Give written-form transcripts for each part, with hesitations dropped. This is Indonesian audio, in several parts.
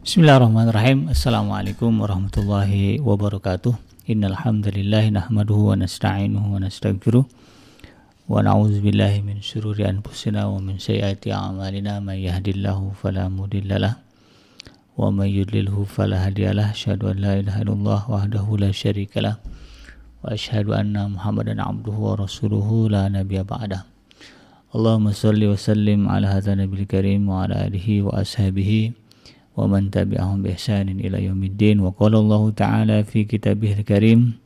Bismillahirrahmanirrahim. Assalamualaikum warahmatullahi wabarakatuh. Innal hamdalillah nahmaduhu wa nasta'inuhu wa nastaghfiruh wa na'udzu billahi min syururi anfusina wa min sayyiati a'malina may yahdihillahu fala mudhillalah wa may yudlilhu fala hadiyalah. Asyhadu an la ilaha illallah wahdahu la syarikalah wa asyhadu anna Muhammadan abduhu wa rasuluhu la nabiyya ba'dah. Allahumma shalli wa sallim ala hadzal nabiyil karim wa ala alihi wa ashabihi wa man tabi'ahum bi ihsanin ila yaumiddin. Wa qala Allah ta'ala fi kitabihil karim,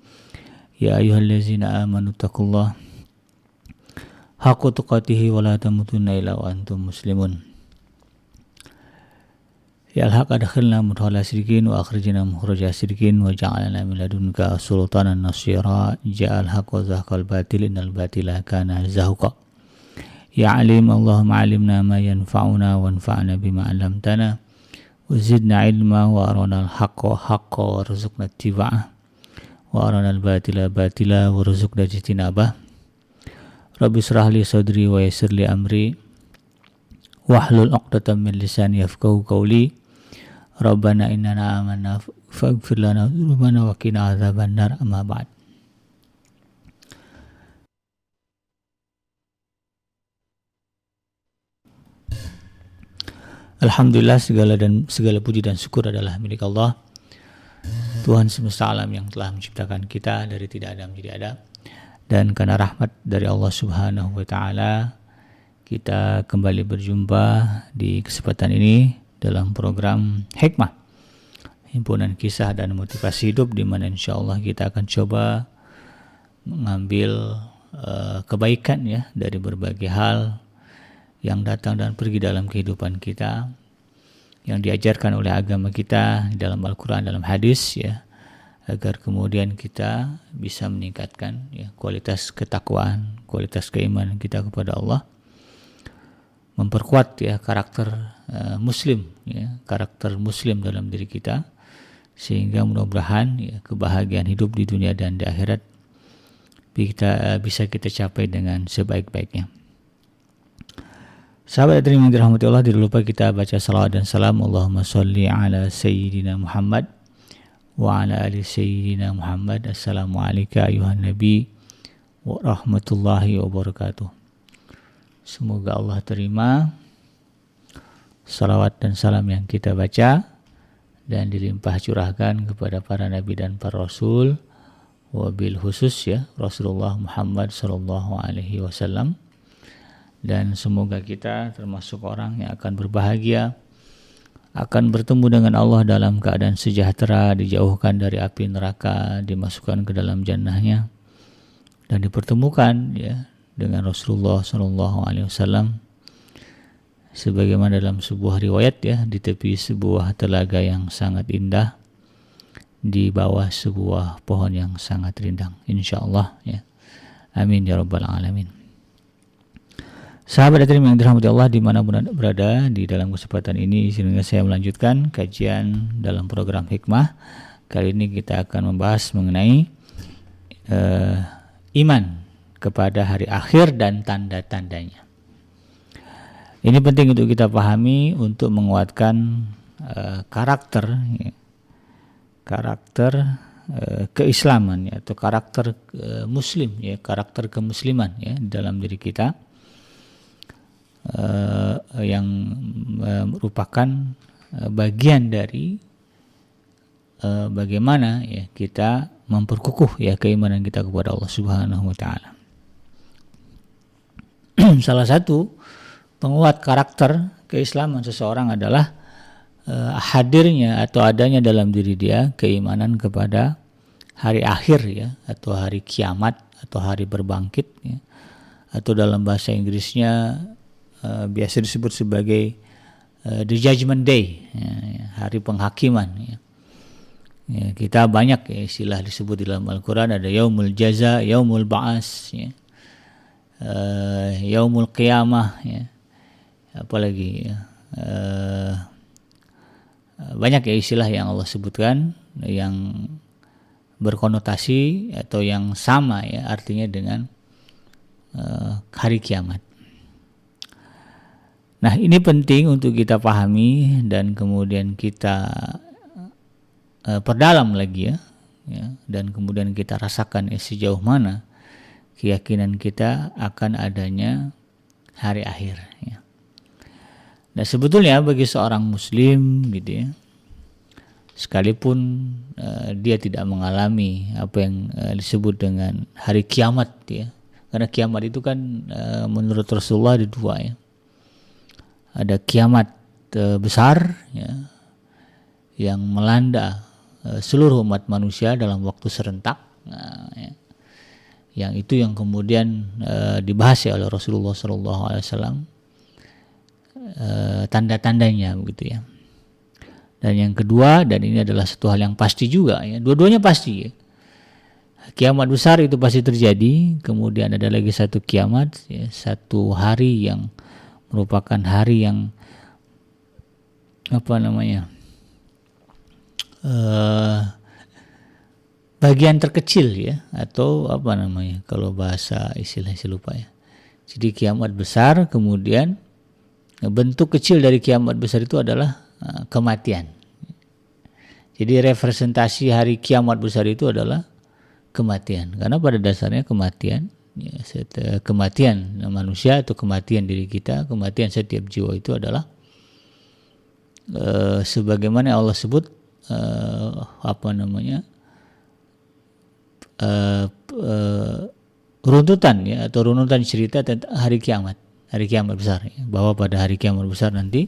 ya ayyuhallazina amanu taqullaha haqqa tuqatih wa la tamutunna illa wa antum muslimun. Ya al-haq adkhilna mudkhala sidqin wa akhrijna mukhraja sidqin wa ja'alna min ladunka sultanan nasira. Ja'al haqq wa zahaqal batil innal batila kana zahuqa. Ya alim Allahumma alimna ma yanfa'una wanfa'na bima 'allamtana wazidna ilma wa arana al-haqqa haqqa warzuqna ittiba'ah wa arana al-batila batila warzuqna ijtinabah. Rabbi israh li sadri wa yassir li amri wahlul 'uqdatam min lisani yafqahu qawli. Rabbana innana amanna faghfir lana dzunubana wa qina adzabannar. Amma ba'd. Alhamdulillah, segala puji dan syukur adalah milik Allah, Tuhan semesta alam yang telah menciptakan kita dari tidak ada menjadi ada. Dan karena rahmat dari Allah Subhanahu wa taala, kita kembali berjumpa di kesempatan ini dalam program Hikmah, himpunan kisah dan motivasi hidup, di mana insyaallah kita akan coba mengambil kebaikan ya dari berbagai hal yang datang dan pergi dalam kehidupan kita, yang diajarkan oleh agama kita dalam Al-Quran, dalam hadis ya, agar kemudian kita bisa meningkatkan ya kualitas ketakwaan, kualitas keimanan kita kepada Allah, memperkuat ya karakter muslim ya, karakter muslim dalam diri kita, sehingga mudah-mudahan ya kebahagiaan hidup di dunia dan di akhirat bisa kita capai dengan sebaik-baiknya. Sahabat yang dirahmati Allah, tidak lupa kita baca salawat dan salam. Allahumma sholli ala sayyidina Muhammad wa ala ali sayyidina Muhammad. Assalamualaikum ayuhan nabi wa rahmatullahi wabarakatuh. Semoga Allah terima salawat dan salam yang kita baca dan dilimpah curahkan kepada para nabi dan para rasul, wabil khusus ya Rasulullah Muhammad sallallahu alaihi wasallam. Dan semoga kita termasuk orang yang akan berbahagia, akan bertemu dengan Allah dalam keadaan sejahtera, dijauhkan dari api neraka, dimasukkan ke dalam jannahnya, dan dipertemukan ya dengan Rasulullah SAW, sebagaimana dalam sebuah riwayat ya, di tepi sebuah telaga yang sangat indah, di bawah sebuah pohon yang sangat rindang, insyaallah ya. Amin ya rabbal alamin. Sahabat yang dirahmati Allah dimanapun berada, di dalam kesempatan ini izinkan saya melanjutkan kajian dalam program Hikmah. Kali ini kita akan membahas mengenai iman kepada hari akhir dan tanda-tandanya. Ini penting untuk kita pahami untuk menguatkan karakter keislaman ya, atau karakter muslim ya, karakter kemusliman ya dalam diri kita, yang merupakan bagian dari bagaimana ya kita memperkukuh ya keimanan kita kepada Allah Subhanahu wa taala. Salah satu penguat karakter keislaman seseorang adalah hadirnya atau adanya dalam diri dia keimanan kepada hari akhir ya, atau hari kiamat atau hari berbangkit ya, atau dalam bahasa Inggrisnya biasa disebut sebagai the judgment day ya, hari penghakiman ya. Ya, kita banyak ya istilah disebut di dalam Al-Quran, ada yaumul jaza, yaumul ba'as ya, yaumul qiyamah ya, apalagi ya, banyak ya istilah yang Allah sebutkan yang berkonotasi atau yang sama ya artinya dengan hari kiamat. Nah, ini penting untuk kita pahami dan kemudian kita perdalam lagi ya, dan kemudian kita rasakan sejauh mana keyakinan kita akan adanya hari akhir ya. Nah, sebetulnya bagi seorang muslim gitu ya, sekalipun dia tidak mengalami apa yang disebut dengan hari kiamat ya, karena kiamat itu kan menurut Rasulullah ada dua ya. Ada kiamat besar ya, yang melanda seluruh umat manusia dalam waktu serentak. Nah, ya. Yang itu yang kemudian dibahas ya oleh Rasulullah SAW, tanda-tandanya begitu ya. Dan yang kedua, dan ini adalah satu hal yang pasti juga ya, dua-duanya pasti ya. Kiamat besar itu pasti terjadi. Kemudian ada lagi satu kiamat ya, satu hari yang merupakan hari yang bagian terkecil ya, atau kalau bahasa istilahnya saya lupa ya. Jadi kiamat besar, kemudian bentuk kecil dari kiamat besar itu adalah kematian. Jadi representasi hari kiamat besar itu adalah kematian, karena pada dasarnya kematian ya, kematian manusia atau kematian diri kita, kematian setiap jiwa itu adalah sebagaimana Allah sebut runtutan ya, atau runutan cerita tentang hari kiamat besar ya, bahwa pada hari kiamat besar nanti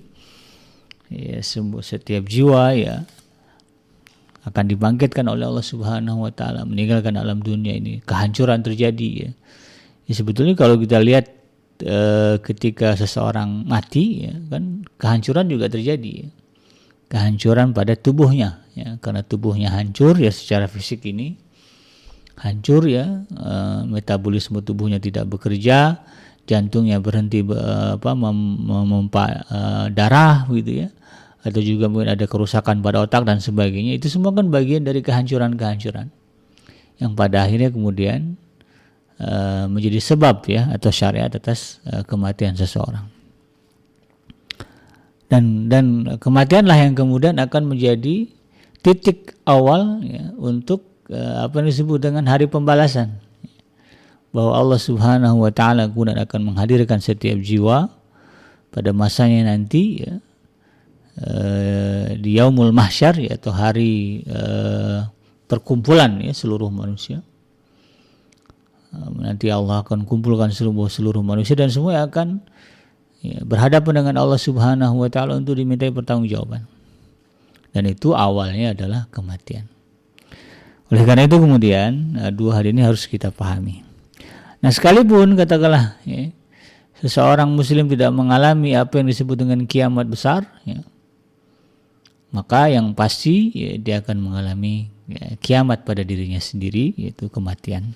ya, setiap jiwa ya akan dibangkitkan oleh Allah Subhanahu wa taala, meninggalkan alam dunia ini, kehancuran terjadi ya. Ya sebetulnya kalau kita lihat ketika seseorang mati ya, kan kehancuran juga terjadi ya. Kehancuran pada tubuhnya ya, karena tubuhnya hancur ya, secara fisik ini hancur ya, metabolisme tubuhnya tidak bekerja, jantungnya berhenti memompa darah gitu ya, atau juga mungkin ada kerusakan pada otak dan sebagainya. Itu semua kan bagian dari kehancuran-kehancuran yang pada akhirnya kemudian menjadi sebab ya, atau syariat atas kematian seseorang. Dan kematianlah yang kemudian akan menjadi titik awal ya, untuk apa yang disebut dengan hari pembalasan, bahwa Allah Subhanahu wa taala kemudian akan menghadirkan setiap jiwa pada masanya nanti ya, di yaumul mahsyar ya, atau hari perkumpulan ya seluruh manusia. Nanti Allah akan kumpulkan seluruh manusia dan semua akan ya, berhadapan dengan Allah Subhanahu wa taala untuk dimintai pertanggungjawaban. Dan itu awalnya adalah kematian. Oleh karena itu kemudian dua hal ini harus kita pahami. Nah, sekalipun katakanlah ya, seseorang muslim tidak mengalami apa yang disebut dengan kiamat besar ya, maka yang pasti ya, dia akan mengalami ya, kiamat pada dirinya sendiri, yaitu kematian.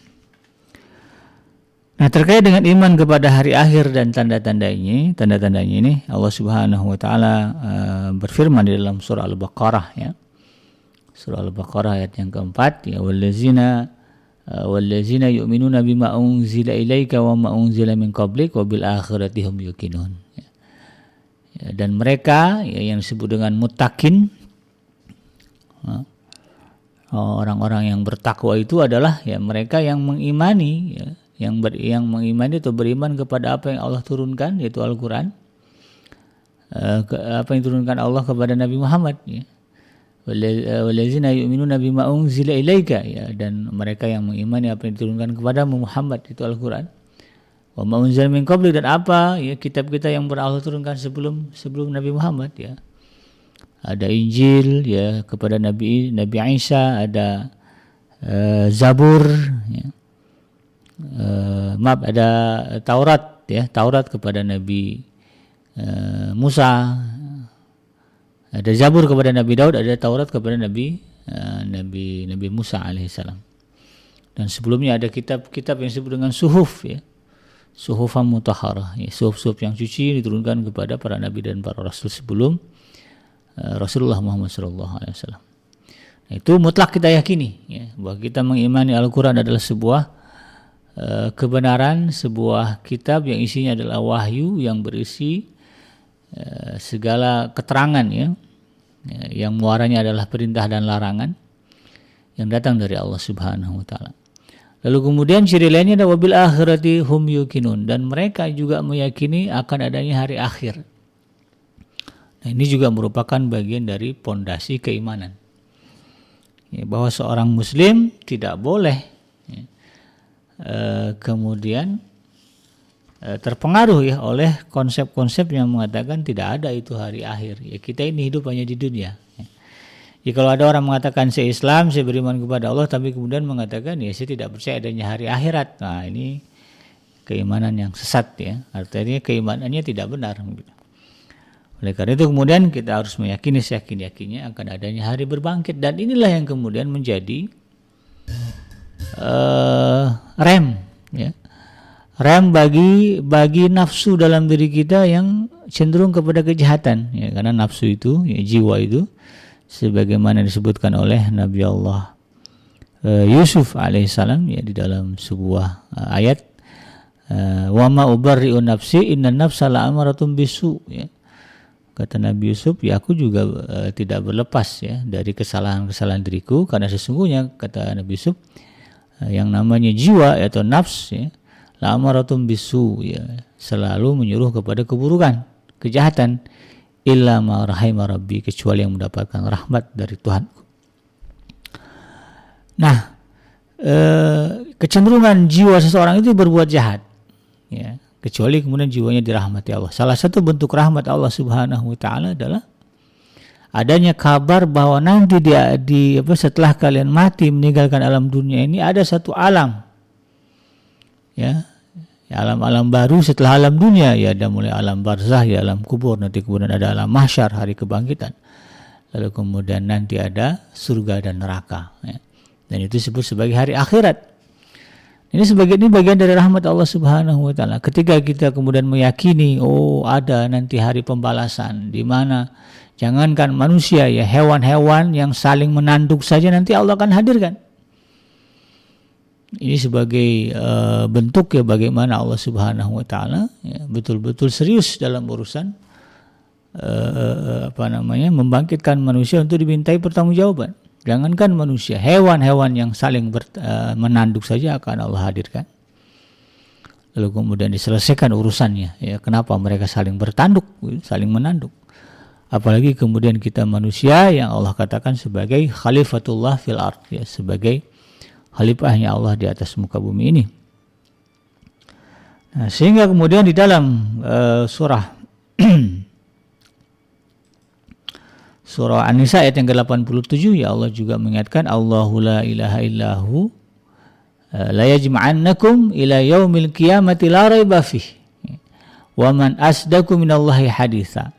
Nah, terkait dengan iman kepada hari akhir dan tanda-tandanya ini Allah Subhanahu wa taala berfirman di dalam surah Al-Baqarah ya. Surah Al-Baqarah ayat yang keempat ya, wallazina yu'minuna bima unzila ilaika wa ma unzila min qablik wa bil akhirati hum yuqinun. Ya, dan mereka ya, yang disebut dengan muttaqin, orang-orang yang bertakwa itu adalah ya mereka yang mengimani ya, yang mengimani atau beriman kepada apa yang Allah turunkan, yaitu Al-Quran, apa yang diturunkan Allah kepada Nabi Muhammad ya. Wallazina yu'minuna bima unzila ilaika ya, dan mereka yang mengimani apa yang diturunkan kepada Muhammad, itu Al-Quran. Wa ma unzila min qabli, dan apa ya kitab-kitab yang Allah turunkan sebelum Nabi Muhammad ya. Ada Injil ya kepada Nabi Isa, ada Zabur ya. Ada Taurat ya, Taurat kepada Nabi Musa, ada Zabur kepada Nabi Daud, ada Taurat kepada Nabi Musa alaihissalam. Dan sebelumnya ada kitab-kitab yang disebut dengan suhuf ya, suhufan mutahharah ya, suhuf-suhuf yang suci diturunkan kepada para nabi dan para rasul sebelum Rasulullah Muhammad SAW. Nah, itu mutlak kita yakini ya, bahwa kita mengimani Al-Quran adalah sebuah kebenaran, sebuah kitab yang isinya adalah wahyu yang berisi segala keterangan ya, yang muaranya adalah perintah dan larangan yang datang dari Allah Subhanahu wa taala. Lalu kemudian ciri lainnya adalah wabil akhirati hum yuqinun, dan mereka juga meyakini akan adanya hari akhir. Nah, ini juga merupakan bagian dari pondasi keimanan. Ya, bahwa seorang muslim tidak boleh ya, kemudian terpengaruh ya oleh konsep-konsep yang mengatakan tidak ada itu hari akhir. Ya, kita ini hidup hanya di dunia. Ya, kalau ada orang mengatakan saya Islam, saya beriman kepada Allah, tapi kemudian mengatakan ya saya tidak percaya adanya hari akhirat. Nah, ini keimanan yang sesat ya. Artinya keimanannya tidak benar. Oleh karena itu kemudian kita harus meyakini seyakin-yakinnya akan adanya hari berbangkit, dan inilah yang kemudian menjadi rem ya. Rem bagi nafsu dalam diri kita yang cenderung kepada kejahatan ya, karena nafsu itu ya, jiwa itu sebagaimana disebutkan oleh Nabi Allah Yusuf alaihissalam ya di dalam sebuah ayat, wa ma ubarri'u nafsi innan nafsa la'amaratun bisu ya. Kata Nabi Yusuf, ya aku juga tidak berlepas ya dari kesalahan-kesalahan diriku, karena sesungguhnya kata Nabi Yusuf yang namanya jiwa atau nafs ya, la'amaratun bisu ya, selalu menyuruh kepada keburukan, kejahatan, illa ma rahima rabbi, kecuali yang mendapatkan rahmat dari Tuhan. Nah, kecenderungan jiwa seseorang itu berbuat jahat ya, kecuali kemudian jiwanya dirahmati Allah. Salah satu bentuk rahmat Allah Subhanahu wa taala adalah adanya kabar bahwa nanti setelah kalian mati meninggalkan alam dunia ini ada satu alam ya, alam-alam baru setelah alam dunia ya, ada mulai alam barzah ya, alam kubur, nanti kemudian ada alam mahsyar, hari kebangkitan, lalu kemudian nanti ada surga dan neraka ya. Dan itu disebut sebagai hari akhirat. Ini bagian dari rahmat Allah Subhanahu wa taala. Ketika kita kemudian meyakini ada nanti hari pembalasan, di mana jangankan manusia ya, hewan-hewan yang saling menanduk saja nanti Allah akan hadirkan. Ini sebagai bentuk ya bagaimana Allah Subhanahu wa taala ya, betul-betul serius dalam urusan membangkitkan manusia untuk dimintai pertanggungjawaban. Jangankan manusia, hewan-hewan yang saling menanduk saja akan Allah hadirkan. Lalu kemudian diselesaikan urusannya ya, kenapa mereka saling bertanduk, saling menanduk. Apalagi kemudian kita manusia yang Allah katakan sebagai khalifatullah fil ardh ya, sebagai khalifahnya Allah di atas muka bumi ini. Nah, sehingga kemudian di dalam surah An-Nisa ayat yang ke-87 ya, Allah juga mengingatkan Allahu la ilaha illahu la yajma'annakum ila yaumil qiyamati la raiba fih wa man asdaqu minallahi haditha.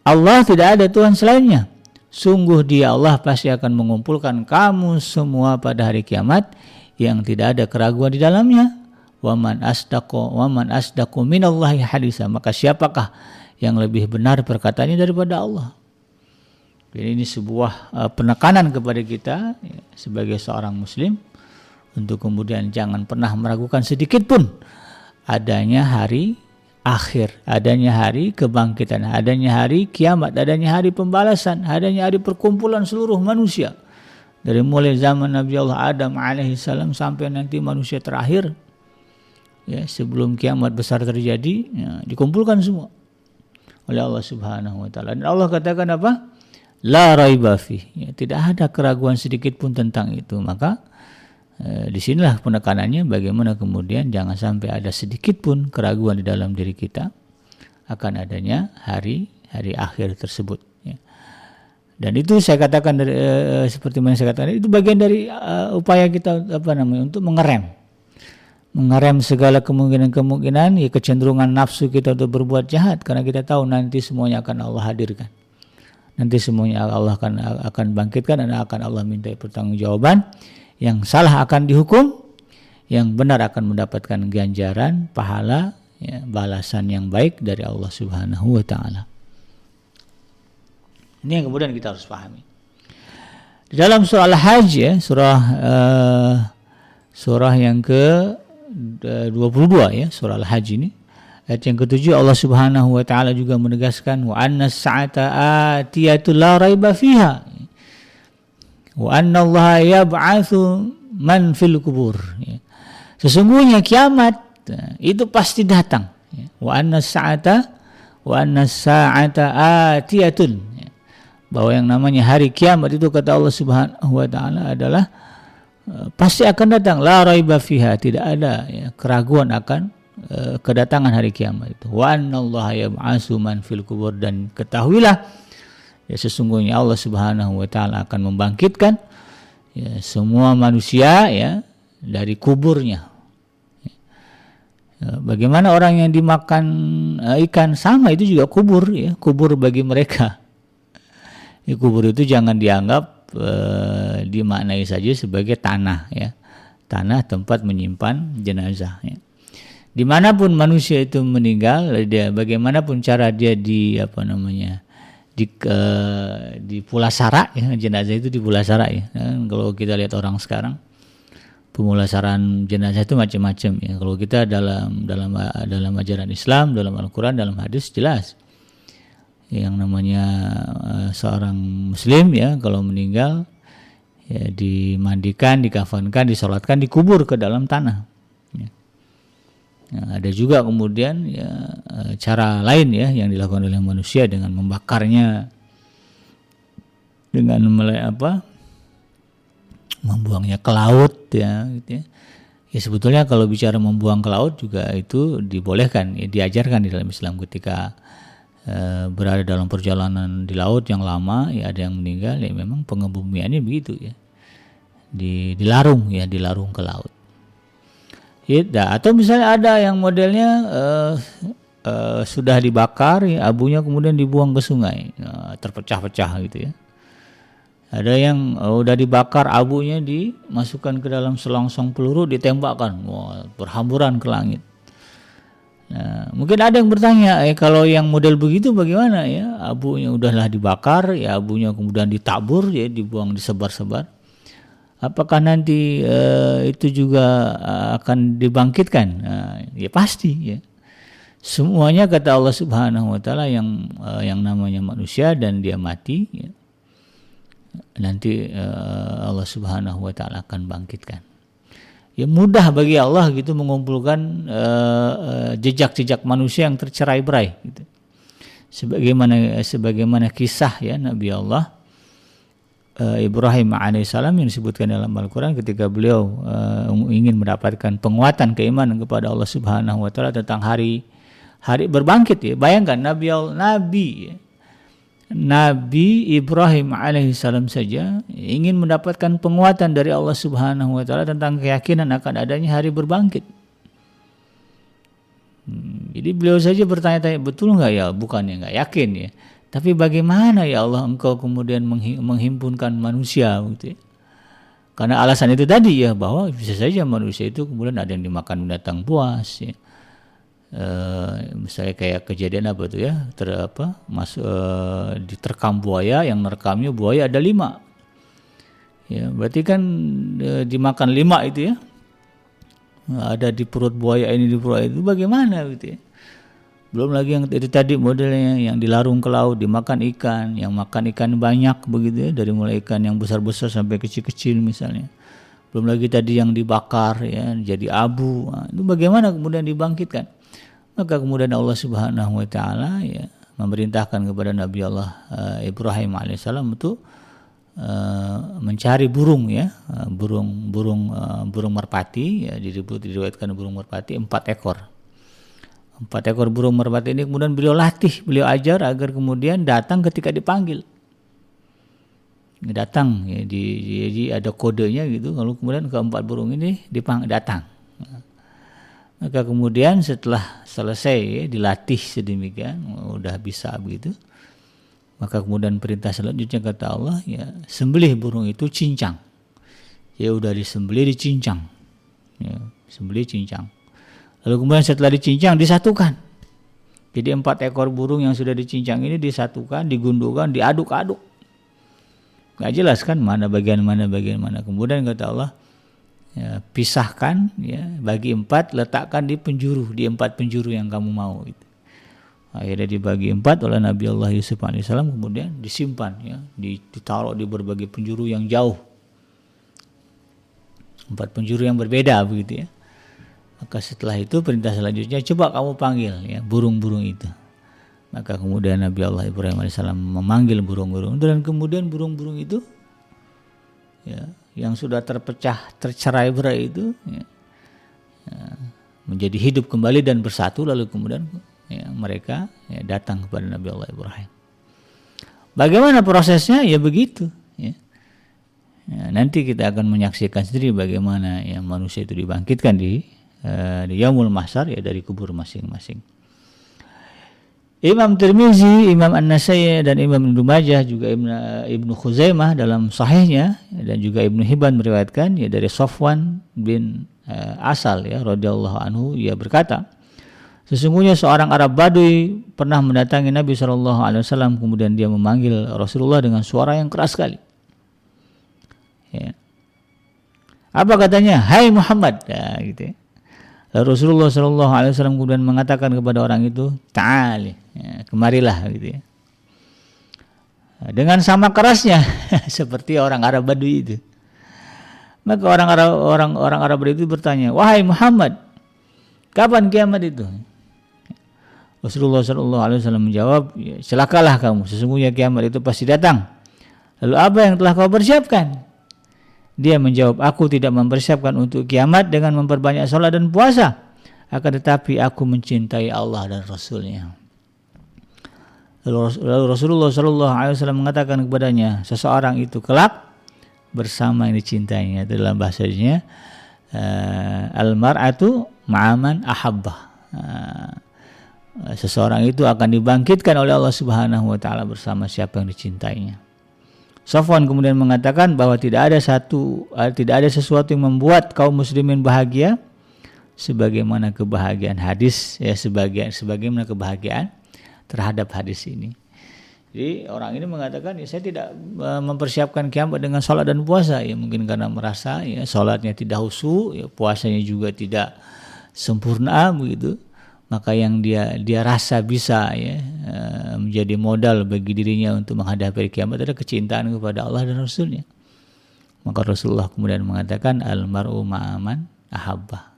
Allah tidak ada Tuhan selainnya. Sungguh Dia Allah pasti akan mengumpulkan kamu semua pada hari kiamat yang tidak ada keraguan di dalamnya. Wa man asdaqu minallahi haditsa. Maka siapakah yang lebih benar perkataannya daripada Allah? Jadi ini sebuah penekanan kepada kita ya, sebagai seorang muslim, untuk kemudian jangan pernah meragukan sedikit pun adanya hari akhir, adanya hari kebangkitan, adanya hari kiamat, adanya hari pembalasan, adanya hari perkumpulan seluruh manusia. Dari mulai zaman Nabi Allah Adam alaihissalam sampai nanti manusia terakhir ya, sebelum kiamat besar terjadi ya, dikumpulkan semua oleh Allah Subhanahu wa taala. Dan Allah katakan apa? La raiba fih ya, tidak ada keraguan sedikit pun tentang itu. Maka disinilah penekanannya bagaimana kemudian jangan sampai ada sedikit pun keraguan di dalam diri kita akan adanya hari akhir tersebut ya. Dan itu saya katakan dari, seperti yang saya katakan, itu bagian dari upaya kita untuk mengerem segala kemungkinan ya, kecenderungan nafsu kita untuk berbuat jahat, karena kita tahu nanti semuanya akan Allah hadirkan. Nanti semuanya Allah akan bangkitkan dan akan Allah mintai pertanggungjawaban. Yang salah akan dihukum, yang benar akan mendapatkan ganjaran, pahala, ya, balasan yang baik dari Allah Subhanahu wa taala. Ini yang kemudian kita harus pahami. Di dalam surah Al-Hajj ya, surah yang ke-22 ya, surah Al-Hajj ini Ayat yang ketujuh Allah Subhanahu wa taala juga menegaskan wa annas sa'ata atiyatul la raiba fiha wa anna Allah yab'atsu man fil kubur. Sesungguhnya kiamat itu pasti datang. Wa annas sa'ata atiyatun. Bahwa yang namanya hari kiamat itu kata Allah Subhanahu wa taala adalah pasti akan datang, la raiba fiha, tidak ada keraguan akan kedatangan hari kiamat itu. Wa annallaha yab'atsu man fil kubur, dan ketahuilah sesungguhnya Allah Subhanahu wa taala akan membangkitkan semua manusia dari kuburnya. Bagaimana orang yang dimakan ikan, sama itu juga kubur, kubur bagi mereka. Kubur itu jangan dianggap dimaknai saja sebagai tanah, tanah tempat menyimpan jenazah. Dimanapun manusia itu meninggal, bagaimanapun cara dia dipulasara, jenazah itu dipulasara. Kalau kita lihat orang sekarang, pemulasaran jenazah itu macam-macam. Kalau kita dalam ajaran Islam, dalam Al-Quran, dalam hadis jelas. Yang namanya seorang Muslim kalau meninggal dimandikan, dikafankan, disolatkan, dikubur ke dalam tanah. Ada juga kemudian cara lain yang dilakukan oleh manusia dengan membakarnya, dengan membuangnya ke laut, gitu ya. Sebetulnya kalau bicara membuang ke laut juga itu dibolehkan, diajarkan di dalam Islam. Ketika berada dalam perjalanan di laut yang lama, ada yang meninggal, memang pengebumiannya begitu, dilarung ke laut. Atau misalnya ada yang modelnya sudah dibakar, abunya kemudian dibuang ke sungai, terpecah-pecah gitu ya. Ada yang udah dibakar, abunya dimasukkan ke dalam selongsong peluru, ditembakkan, berhamburan ke langit. Nah, mungkin ada yang bertanya, kalau yang model begitu bagaimana abunya udahlah dibakar, abunya kemudian ditabur, dibuang, disebar-sebar. Apakah nanti itu juga akan dibangkitkan? Pasti. Semuanya kata Allah Subhanahu wa taala yang namanya manusia dan dia mati, nanti Allah Subhanahu wa taala akan bangkitkan. Mudah bagi Allah gitu mengumpulkan jejak-jejak manusia yang tercerai-berai gitu. Sebagaimana kisah Nabi Allah Ibrahim alaihissalam yang disebutkan dalam Al-Quran ketika beliau ingin mendapatkan penguatan keimanan kepada Allah Subhanahu wa taala tentang hari berbangkit. Bayangkan Nabi Ibrahim alaihissalam saja ingin mendapatkan penguatan dari Allah Subhanahu wa taala tentang keyakinan akan adanya hari berbangkit. Jadi beliau saja bertanya-tanya, betul enggak bukannya enggak yakin tapi bagaimana Allah engkau kemudian menghimpunkan manusia gitu. Karena alasan itu tadi bahwa bisa saja manusia itu kemudian ada yang dimakan binatang buas misalnya kayak kejadian diterkam buaya, yang nerekamnya buaya ada 5. Berarti kan dimakan 5 itu ada di perut buaya ini, di perut itu, bagaimana gitu. Belum lagi yang itu tadi modelnya yang dilarung ke laut, dimakan ikan, yang makan ikan banyak begitu dari mulai ikan yang besar-besar sampai kecil-kecil misalnya. Belum lagi tadi yang dibakar jadi abu. Itu bagaimana kemudian dibangkitkan? Maka kemudian Allah Subhanahu wa taala memerintahkan kepada Nabi Allah Ibrahim alaihissalam untuk mencari burung burung merpati, diriwayatkan burung merpati 4 ekor. 4 ekor burung merpati ini kemudian beliau latih, beliau ajar agar kemudian datang ketika dipanggil. Datang, jadi ada kodenya gitu. Lalu kemudian keempat burung ini datang. Maka kemudian setelah selesai dilatih sedemikian, udah bisa begitu. Maka kemudian perintah selanjutnya kata Allah, sembelih burung itu cincang. Udah disembelih dicincang. Sembelih cincang. Lalu kemudian setelah dicincang disatukan. Jadi 4 ekor burung yang sudah dicincang ini disatukan, digundulkan, diaduk-aduk. Gak jelas kan mana bagian mana. Kemudian kata Allah, ya, pisahkan, ya, bagi 4, letakkan di 4 penjuru yang kamu mau. Gitu. Akhirnya dibagi 4 oleh Nabi Allah Yusuf alaihissalam, kemudian disimpan, ya, ditaruh di berbagai penjuru yang jauh, 4 penjuru yang berbeda begitu ya. Maka setelah itu perintah selanjutnya, coba kamu panggil, ya, burung-burung itu. Maka kemudian Nabi Allah Ibrahim alaihissalam memanggil burung-burung, dan kemudian burung-burung itu, ya, yang sudah tercerai-berai itu, ya, menjadi hidup kembali dan bersatu, lalu kemudian, ya, mereka, ya, datang kepada Nabi Allah Ibrahim. Bagaimana prosesnya? Ya begitu. Ya. Ya, nanti kita akan menyaksikan sendiri bagaimana, ya, manusia itu dibangkitkan di Yaumul Mahsyar, ya, dari kubur masing-masing. Imam Tirmizi, Imam An-Nasai dan Imam Ibnu Majah, juga Ibnu Khuzaimah dalam sahihnya, dan juga Ibnu Hibban meriwayatkan, ya, dari Safwan bin Asal, ya, radhiyallahu anhu, ia berkata, sesungguhnya seorang Arab Badui pernah mendatangi Nabi SAW, kemudian dia memanggil Rasulullah dengan suara yang keras sekali. Ya. Apa katanya? Hai Muhammad, ya, gitu ya. Lalu Rasulullah SAW kemudian mengatakan kepada orang itu, ta'ali, ya, kemarilah, gitu ya. Dengan sama kerasnya seperti orang Arab Badui itu. Maka orang Arab Badui itu bertanya, wahai Muhammad, kapan kiamat itu? Rasulullah SAW menjawab, ya, celakalah kamu, sesungguhnya kiamat itu pasti datang. Lalu apa yang telah kau persiapkan? Dia menjawab, aku tidak mempersiapkan untuk kiamat dengan memperbanyak salat dan puasa, akan tetapi aku mencintai Allah dan Rasulnya. Lalu Rasulullah SAW mengatakan kepadanya, seseorang itu kelak bersama yang dicintainya. Dalam bahasanya, al-mar'atu ma'aman ahabbah. Seseorang itu akan dibangkitkan oleh Allah Subhanahu wa taala bersama siapa yang dicintainya. Safwan kemudian mengatakan bahwa tidak ada sesuatu yang membuat kaum muslimin bahagia sebagaimana kebahagiaan hadis, ya, sebagaimana kebahagiaan terhadap hadis ini. Jadi orang ini mengatakan, ya, saya tidak mempersiapkan kiamat dengan salat dan puasa, ya, mungkin karena merasa, ya, salatnya tidak khusyuk, ya, puasanya juga tidak sempurna begitu. Maka yang dia rasa bisa, ya, menjadi modal bagi dirinya untuk menghadapi kiamat adalah kecintaan kepada Allah dan Rasulnya. Maka Rasulullah kemudian mengatakan, al-mar'u ma'aman ahabbah,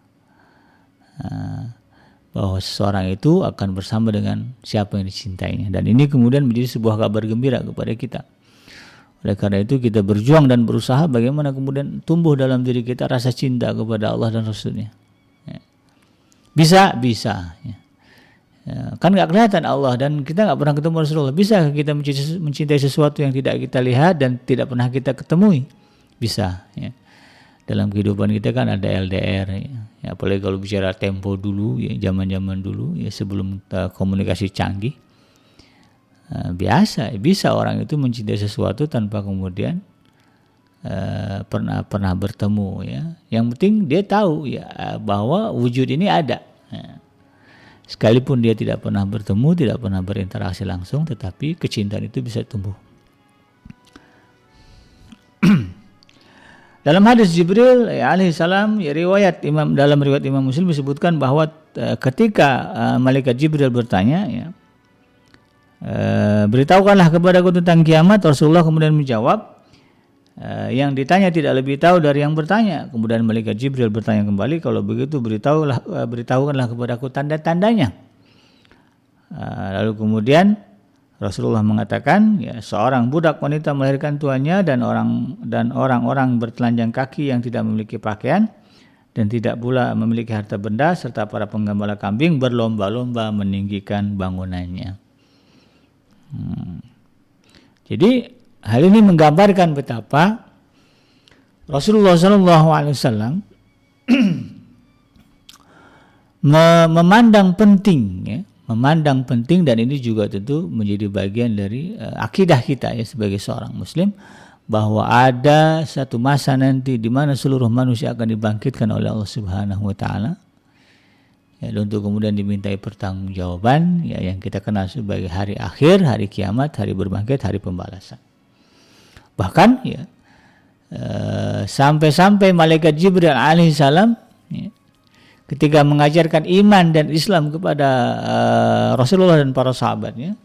bahwa seseorang itu akan bersama dengan siapa yang dicintainya. Dan ini kemudian menjadi sebuah kabar gembira kepada kita. Oleh karena itu kita berjuang dan berusaha bagaimana kemudian tumbuh dalam diri kita rasa cinta kepada Allah dan Rasulnya. Bisa, ya. Ya, kan nggak kelihatan Allah dan kita nggak pernah ketemu Rasulullah. Bisa kita mencintai sesuatu yang tidak kita lihat dan tidak pernah kita ketemui? Bisa, ya. Dalam kehidupan kita kan ada LDR, ya. Apalagi kalau bicara tempo dulu, ya, zaman-zaman dulu, ya, sebelum komunikasi canggih, bisa orang itu mencintai sesuatu tanpa kemudian pernah bertemu, ya. Yang penting dia tahu, ya, bahwa wujud ini ada, ya. Sekalipun dia tidak pernah bertemu, tidak pernah berinteraksi langsung, tetapi kecintaan itu bisa tumbuh. Dalam hadis Jibril alaihissalam, ya, dalam riwayat Imam Muslim disebutkan bahwa ketika malaikat Jibril bertanya, ya, beritahukanlah kepadaku tentang kiamat, Rasulullah kemudian menjawab, yang ditanya tidak lebih tahu dari yang bertanya. Kemudian malaikat Jibril bertanya kembali, kalau begitu beritahukanlah kepadaku tanda-tandanya. Lalu kemudian Rasulullah mengatakan, ya, seorang budak wanita melahirkan tuannya dan orang-orang bertelanjang kaki yang tidak memiliki pakaian dan tidak pula memiliki harta benda serta para penggembala kambing berlomba-lomba meninggikan bangunannya. Jadi hal ini menggambarkan betapa Rasulullah SAW memandang penting, dan ini juga tentu menjadi bagian dari akidah kita, ya, sebagai seorang Muslim, bahwa ada satu masa nanti di mana seluruh manusia akan dibangkitkan oleh Allah Subhanahu Wa Taala, ya, untuk kemudian dimintai pertanggungjawaban, ya, yang kita kenal sebagai hari akhir, hari kiamat, hari berbangkit, hari pembalasan. Bahkan, ya, Sampai-sampai malaikat Jibril alaihissalam ya, ketika mengajarkan iman dan Islam kepada Rasulullah dan para sahabatnya,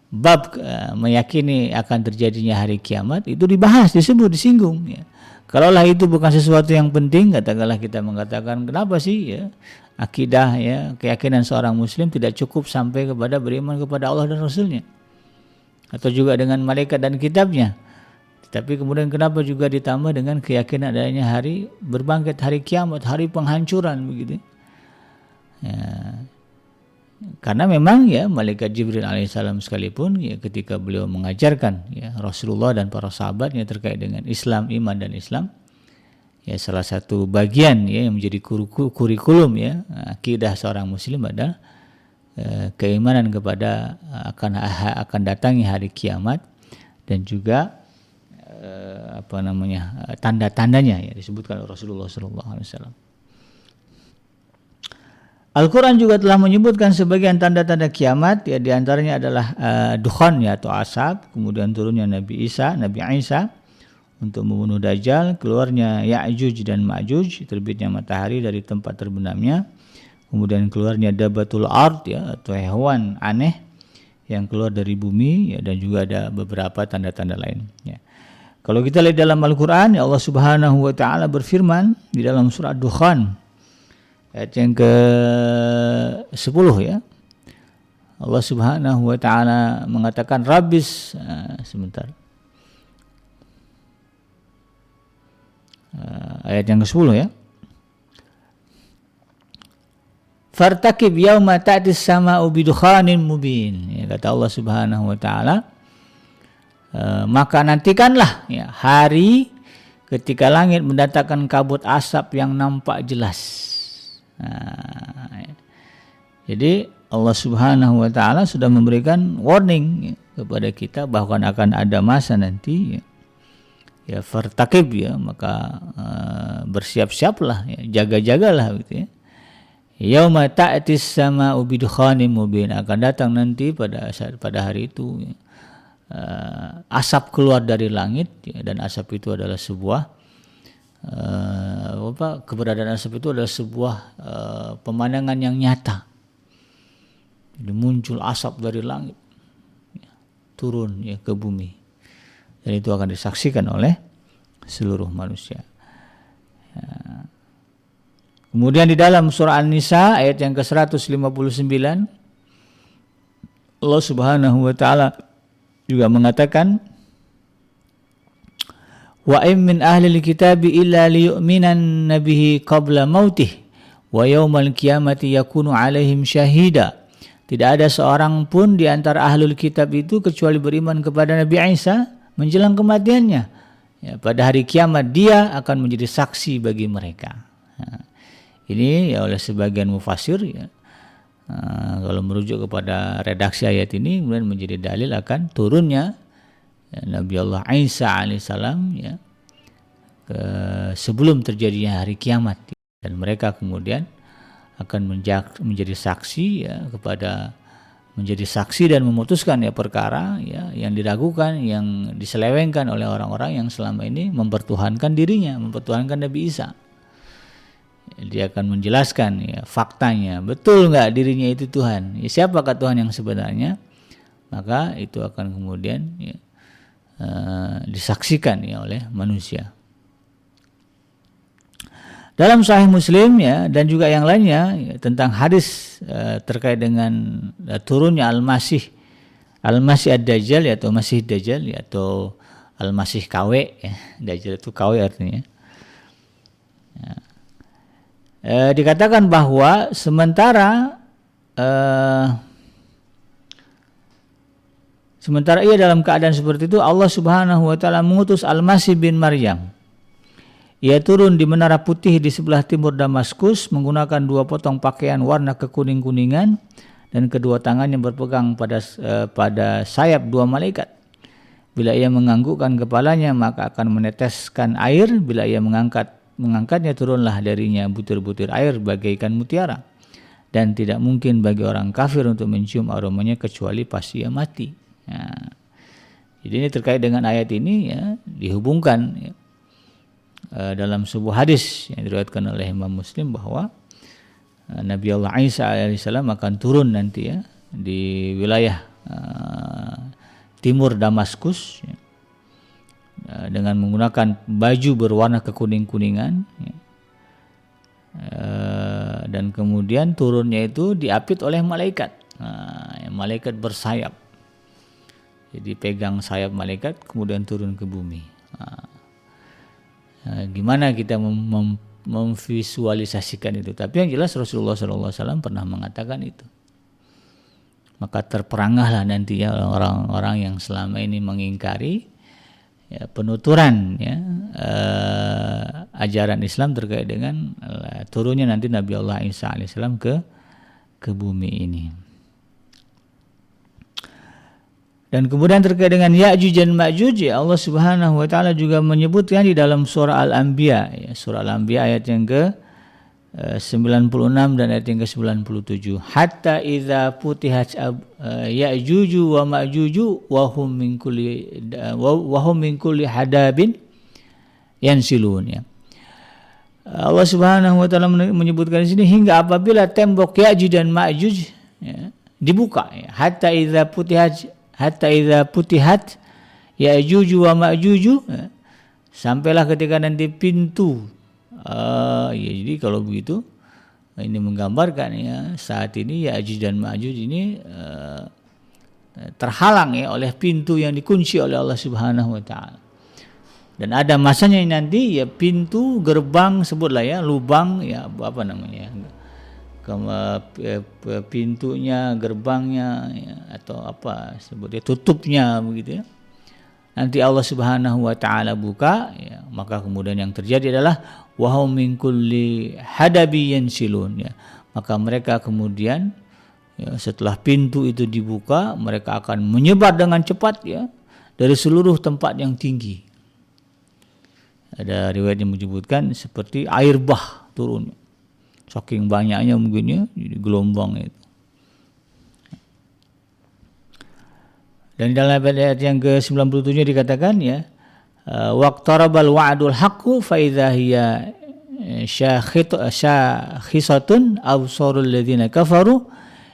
bab meyakini akan terjadinya hari kiamat itu dibahas, disebut, disinggung ya. Kalaulah itu bukan sesuatu yang penting, katakanlah kita mengatakan kenapa sih ya akidah ya keyakinan seorang muslim tidak cukup sampai kepada beriman kepada Allah dan Rasulnya atau juga dengan malaikat dan kitabnya, tapi kemudian kenapa juga ditambah dengan keyakinan adanya hari berbangkit, hari kiamat, hari penghancuran begitu ya. Karena memang ya malaikat Jibril alaihissalam sekalipun ya ketika beliau mengajarkan ya Rasulullah dan para sahabatnya terkait dengan Islam, iman dan Islam, ya salah satu bagian ya yang menjadi kurikulum ya akidah seorang muslim adalah keimanan kepada akan datangnya hari kiamat dan juga tanda-tandanya ya disebutkan oleh Rasulullah SAW. Al-Quran juga telah menyebutkan sebagian tanda-tanda kiamat, ya diantaranya adalah dukhan ya atau asap, kemudian turunnya Nabi Isa untuk membunuh Dajjal, keluarnya Ya'juj dan Ma'juj, terbitnya matahari dari tempat terbenamnya, kemudian keluarnya Dabatul Ard ya atau hewan aneh yang keluar dari bumi ya, dan juga ada beberapa tanda-tanda lain ya. Kalau kita lihat dalam Al-Quran ya Allah Subhanahu wa Ta'ala berfirman di dalam surah Dukhan ayat yang ke-10 ya. Allah Subhanahu wa Ta'ala mengatakan Rabbis ayat yang ke-10 ya. Fartakib yauma ta'tis sama'u bidukhanin mubin. Ya, kata Allah Subhanahu wa Ta'ala, maka nantikanlah ya hari ketika langit mendatangkan kabut asap yang nampak jelas. Ya. Jadi Allah Subhanahu wa Ta'ala sudah memberikan warning ya, kepada kita bahwa akan ada masa nanti ya fartakib ya, maka bersiap-siaplah ya, jaga-jagalah gitu ya. Yauma ta'tis sama'u bidukhanin mubin, akan datang nanti pada hari itu ya, asap keluar dari langit ya, dan asap itu adalah sebuah keberadaan asap itu adalah sebuah pemandangan yang nyata. Jadi muncul asap dari langit ya, turun ya ke bumi, dan itu akan disaksikan oleh seluruh manusia ya. Kemudian di dalam surah An-Nisa ayat yang ke-159 Allah Subhanahu wa Ta'ala juga mengatakan wa in min ahlil kitabi illa liyu'minan nabihi qabla mautih wa yaumal qiyamati yakunu alaihim syahida. Tidak ada seorang pun di antara ahlul kitab itu kecuali beriman kepada Nabi Isa menjelang kematiannya ya, pada hari kiamat dia akan menjadi saksi bagi mereka. Nah, ini ya oleh sebagian mufassir ya, kalau merujuk kepada redaksi ayat ini kemudian menjadi dalil akan turunnya ya, Nabi Allah Isa alaihissalam ya, sebelum terjadinya hari kiamat, dan mereka kemudian akan menjadi saksi ya, menjadi saksi dan memutuskan ya perkara ya yang diragukan, yang diselewengkan oleh orang-orang yang selama ini mempertuhankan dirinya, mempertuhankan Nabi Isa. Dia akan menjelaskan ya faktanya, betul nggak dirinya itu Tuhan, ya, siapakah Tuhan yang sebenarnya, maka itu akan kemudian ya, disaksikan ya oleh manusia. Dalam Sahih Muslim ya dan juga yang lainnya ya, tentang hadis terkait dengan turunnya Al-Masih Ad-Dajjal ya, atau Masih Dajjal ya, atau Al-Masih KW ya. Dajjal itu KW artinya ya. Dikatakan bahwa sementara ia dalam keadaan seperti itu, Allah Subhanahu wa Ta'ala mengutus Al-Masih bin Maryam. Ia turun di menara putih di sebelah timur Damaskus menggunakan 2 potong pakaian warna kekuning-kuningan, dan kedua tangannya berpegang pada sayap 2 malaikat. Bila ia menganggukkan kepalanya maka akan meneteskan air, bila ia mengangkatnya turunlah darinya butir-butir air bagaikan mutiara, dan tidak mungkin bagi orang kafir untuk mencium aromanya kecuali pas ia mati. Nah, jadi ini terkait dengan ayat ini ya, dihubungkan ya, dalam sebuah hadis yang diriwayatkan oleh Imam Muslim bahwa Nabi Allah Isa alaihissalam akan turun nanti ya di wilayah timur Damaskus ya, dengan menggunakan baju berwarna kekuning-kuningan ya. Dan kemudian turunnya itu diapit oleh malaikat, malaikat bersayap. Jadi pegang sayap malaikat kemudian turun ke bumi. Gimana kita memvisualisasikan itu? Tapi yang jelas Rasulullah SAW pernah mengatakan itu. Maka terperangahlah nantinya orang-orang yang selama ini mengingkari ya, penuturan ya, ajaran Islam terkait dengan turunnya nanti Nabi Allah Isa alaihissalam ke bumi ini. Dan kemudian terkait dengan Ya'juj dan Ma'juj, ya Allah Subhanahu wa taala juga menyebutkan di dalam surah Al-Anbiya, ya, surah Al-Anbiya ayat yang ke 96 dan ayat yang ke 97. Hatta idza futihat Ya'juj wa Ma'juj wa hum min kulli hadabin yansilun ya. Allah Subhanahu wa taala menyebutkan di sini hingga apabila tembok Ya'juj dan Ma'juj ya, dibuka ya. Hatta idza putihat Ya'juj wa Ma'juj sampailah ketika nanti pintu ya, jadi kalau begitu ini menggambarkan ya saat ini Ya'juj dan Ma'juj ini terhalang ya oleh pintu yang dikunci oleh Allah Subhanahu wa taala. Dan ada masanya nanti ya pintu gerbang sebutlah ya lubang ya apa namanya pintunya, gerbangnya ya, atau apa sebutnya tutupnya begitu ya. Nanti Allah Subhanahu wa taala buka ya, maka kemudian yang terjadi adalah wahum min kulli hadabi yansilun ya. Maka mereka kemudian ya, setelah pintu itu dibuka, mereka akan menyebar dengan cepat ya dari seluruh tempat yang tinggi. Ada riwayat yang menyebutkan seperti air bah turun. Saking banyaknya mungkin ya, jadi gelombang itu. Dan dalam ayat yang ke-97 dikatakan ya, waqtarabal wa'dul haqqu fa idza hiya syakhisatun absarul ladzina kafaru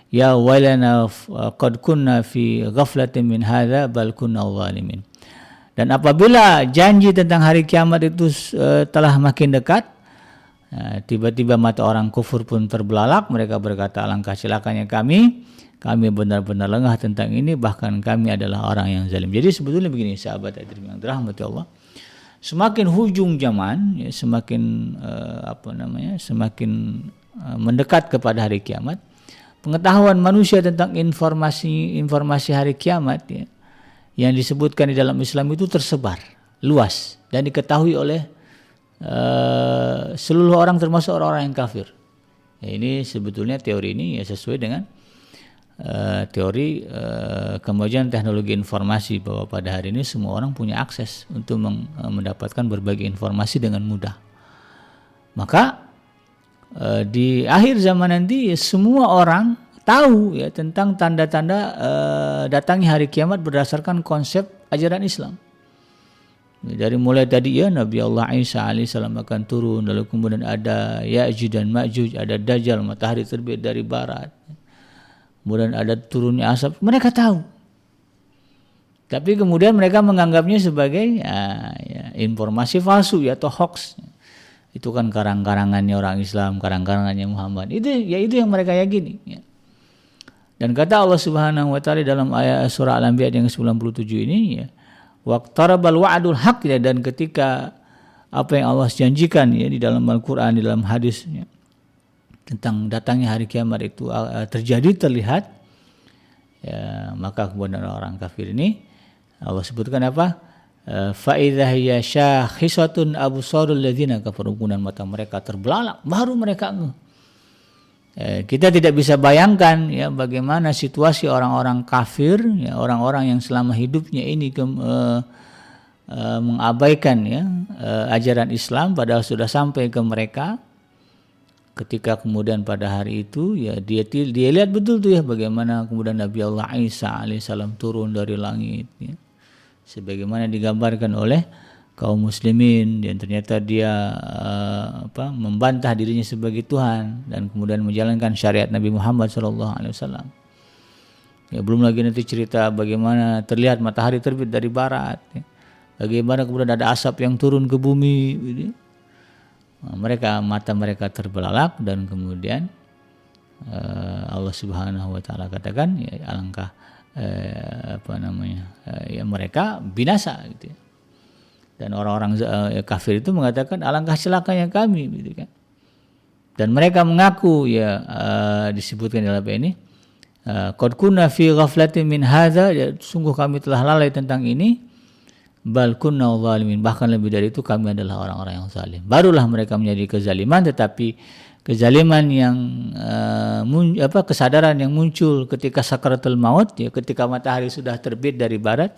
ya walana qad kunna fi ghaflatin min hadza bal kunna zalimin. Dan apabila janji tentang hari kiamat itu telah makin dekat, tiba-tiba mata orang kufur pun terbelalak, mereka berkata alangkah celakanya kami benar-benar lengah tentang ini, bahkan kami adalah orang yang zalim. Jadi sebetulnya begini sahabat yang dirahmati Allah, semakin hujung zaman ya, semakin semakin mendekat kepada hari kiamat, pengetahuan manusia tentang informasi hari kiamat ya, yang disebutkan di dalam Islam itu tersebar luas dan diketahui oleh seluruh orang termasuk orang-orang yang kafir. Ya, ini sebetulnya teori ini ya sesuai dengan teori kemajuan teknologi informasi bahwa pada hari ini semua orang punya akses untuk mendapatkan berbagai informasi dengan mudah. Maka di akhir zaman nanti ya, semua orang tahu ya tentang tanda-tanda datangnya hari kiamat berdasarkan konsep ajaran Islam. Dari mulai tadi ya Nabi Allah Isa alaihissalam akan turun, lalu kemudian ada Ya'juj dan Ma'juj, ada Dajjal, matahari terbit dari barat, kemudian ada turunnya asap, mereka tahu. Tapi kemudian mereka menganggapnya sebagai informasi palsu ya, atau hoax. Itu kan karang-karangannya orang Islam, karang-karangannya Muhammad. Itu yang mereka yakini ya. Dan kata Allah Subhanahu wa taala dalam ayat surah Al-Anbiya yang ke-97 ini ya, waqtarabal wa'dul haq ya, dan ketika apa yang Allah janjikan ya di dalam Al-Qur'an, di dalam hadis ya, tentang datangnya hari kiamat itu terjadi, terlihat ya, maka kemudian orang kafir ini Allah sebutkan apa? Fa idza hiya syakhisatun absarul ladzina kafaru, dan mata mereka terbelalak, baru mereka kita tidak bisa bayangkan ya bagaimana situasi orang-orang kafir ya, orang-orang yang selama hidupnya ini mengabaikan ya ajaran Islam, padahal sudah sampai ke mereka. Ketika kemudian pada hari itu ya dia lihat betul tuh ya bagaimana kemudian Nabi Allah Isa alaihissalam turun dari langit ya, sebagaimana digambarkan oleh kaum muslimin, dan ternyata dia membantah dirinya sebagai Tuhan dan kemudian menjalankan syariat Nabi Muhammad SAW. Ya, belum lagi nanti cerita bagaimana terlihat matahari terbit dari barat, ya. Bagaimana kemudian ada asap yang turun ke bumi, gitu. Mata mereka terbelalak, dan kemudian Allah Subhanahu wa taala katakan, ya, alangkah ya mereka binasa, gitu ya. Dan orang-orang kafir itu mengatakan alangkah celakanya kami, gitu kan. Dan mereka mengaku, ya, disebutkan dalam ini, qad kunna fi ghaflatin min hadza, ya, sungguh kami telah lalai tentang ini, bal kunna zalimin, bahkan lebih dari itu kami adalah orang-orang yang zalim. Barulah mereka menjadi kezaliman, tetapi kezaliman yang kesadaran yang muncul ketika sakaratul maut, ya, ketika matahari sudah terbit dari barat,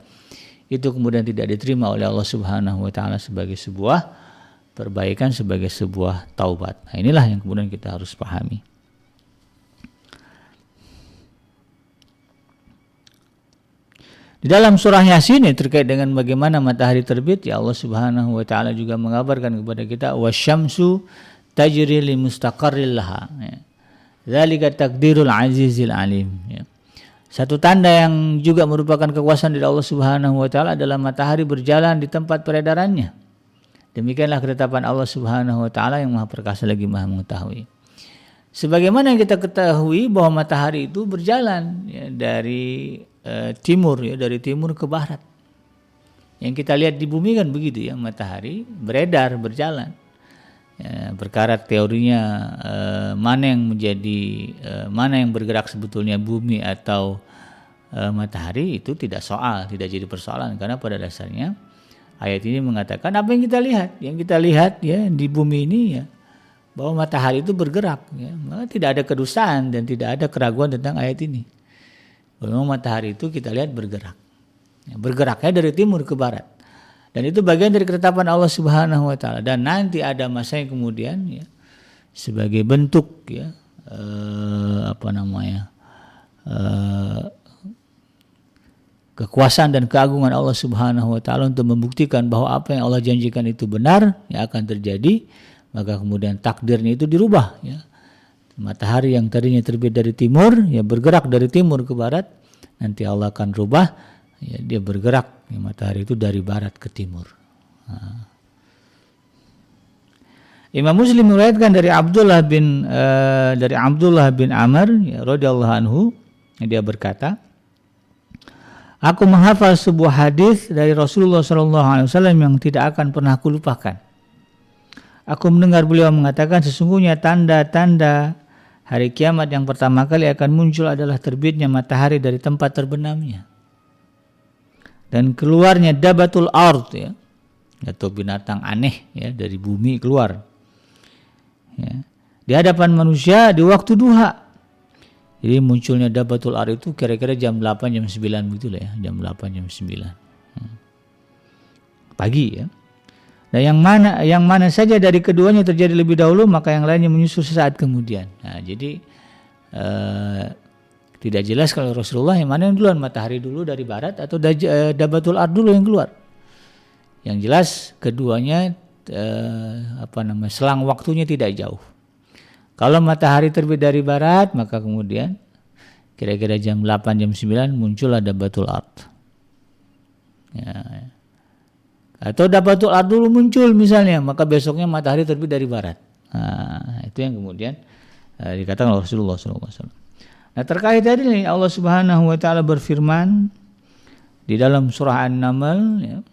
itu kemudian tidak diterima oleh Allah Subhanahu wa taala sebagai sebuah perbaikan, sebagai sebuah taubat. Nah, inilah yang kemudian kita harus pahami. Di dalam surah Yasin terkait dengan bagaimana matahari terbit, ya, Allah Subhanahu wa taala juga mengabarkan kepada kita, wasyamsu tajri li mustaqarril laha. Dzalika taqdirul azizil alim, ya. Satu tanda yang juga merupakan kekuasaan dari Allah Subhanahu wa taala adalah matahari berjalan di tempat peredarannya. Demikianlah ketetapan Allah Subhanahu wa taala yang Maha Perkasa lagi Maha Mengetahui. Sebagaimana yang kita ketahui bahwa matahari itu berjalan, ya, dari timur, ya, dari timur ke barat. Yang kita lihat di bumi kan begitu, ya, matahari beredar, berjalan. Ya, perkara teorinya mana yang bergerak sebetulnya, bumi atau matahari, itu tidak jadi persoalan, karena pada dasarnya ayat ini mengatakan apa yang kita lihat, ya, di bumi ini, ya, bahwa matahari itu bergerak, ya. Maka tidak ada kedustaan dan tidak ada keraguan tentang ayat ini. Bahwa matahari itu kita lihat bergerak, ya, bergeraknya dari timur ke barat, dan itu bagian dari ketetapan Allah Subhanahu wa taala. Dan nanti ada masa yang kemudian, ya, sebagai bentuk, ya, kekuasaan dan keagungan Allah Subhanahu wa taala untuk membuktikan bahwa apa yang Allah janjikan itu benar, ya, akan terjadi. Maka kemudian takdirnya itu dirubah, ya. Matahari yang tadinya terbit dari timur, ya, bergerak dari timur ke barat, nanti Allah akan rubah, ya, dia bergerak, ya, matahari itu dari barat ke timur. Nah. Imam Muslim meriwayatkan dari Abdullah bin Amr, ya, radhiyallahu anhu, dia berkata, aku menghafal sebuah hadis dari Rasulullah SAW yang tidak akan pernah aku lupakan. Aku mendengar beliau mengatakan, sesungguhnya tanda-tanda hari kiamat yang pertama kali akan muncul adalah terbitnya matahari dari tempat terbenamnya dan keluarnya dabatul ard, ya, atau binatang aneh, ya, dari bumi keluar, ya, di hadapan manusia di waktu duha. Jadi munculnya dabatul ard itu kira-kira jam 8 jam 9 begitu lah, ya, jam 8 jam 9 pagi, ya. Nah, yang mana saja dari keduanya terjadi lebih dahulu, maka yang lainnya menyusul sesaat kemudian. Nah, jadi tidak jelas kalau Rasulullah yang mana yang duluan, matahari dulu dari barat atau dabatul ard dulu yang keluar. Yang jelas keduanya selang waktunya tidak jauh. Kalau matahari terbit dari barat, maka kemudian kira-kira jam 8 jam 9 muncullah dabatul ard. Ya. Atau dabatul ard dulu muncul misalnya, maka besoknya matahari terbit dari barat. Nah, itu yang kemudian dikatakan oleh Rasulullah SAW. Nah, terkait tadi ini Allah Subhanahu wa taala berfirman di dalam surah An-Naml, ya,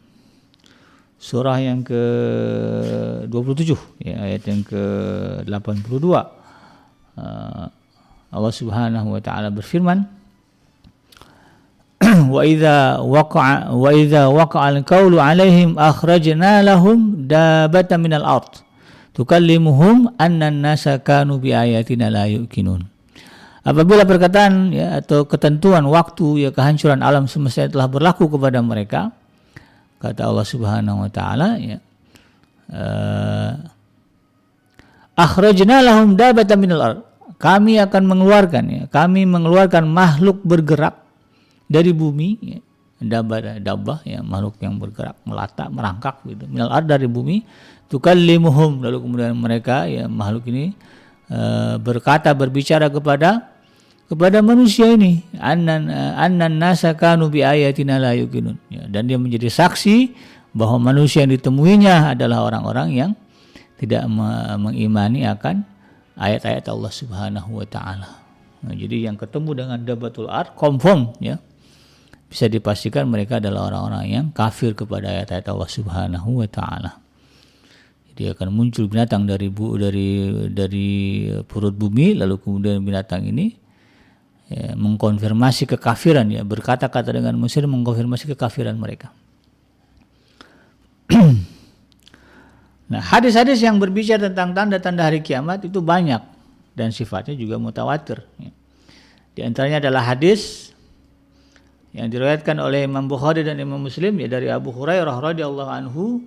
surah yang ke-27, ya, ayat yang ke-82. Allah Subhanahu wa taala berfirman, wa idza waqa'a al-qawlu 'alaihim akhrajna lahum dabatan minal ard tukallimuhum anna an-nasa kanu bi ayatina la yuqinun. Apabila perkataan, ya, atau ketentuan waktu, ya, kehancuran alam semesta telah berlaku kepada mereka, kata Allah Subhanahu wa taala, ya, akhrajna lahum dabatan minal ard, kami mengeluarkan makhluk bergerak dari bumi, ya, dabbah ya, makhluk yang bergerak, melata, merangkak gitu. Minal ard, dari bumi, tukallimuhum, lalu kemudian mereka ya makhluk ini berbicara kepada manusia ini, annan nasa kanu bi ayatina la yuqinun, ya, dan dia menjadi saksi bahwa manusia yang ditemuinya adalah orang-orang yang tidak mengimani akan ayat-ayat Allah Subhanahu wa taala. Nah, jadi yang ketemu dengan dabbatul ard confirm ya, bisa dipastikan mereka adalah orang-orang yang kafir kepada ayat-ayat Allah Subhanahu wa taala. Jadi akan muncul binatang dari perut bumi, lalu kemudian binatang ini ya, mengkonfirmasi kekafiran ya, berkata-kata dengan Mesir mengkonfirmasi kekafiran mereka. Nah, hadis-hadis yang berbicara tentang tanda-tanda hari kiamat itu banyak dan sifatnya juga mutawatir ya. Di antaranya adalah hadis yang diriwayatkan oleh Imam Bukhari dan Imam Muslim ya, dari Abu Hurairah radhiyallahu anhu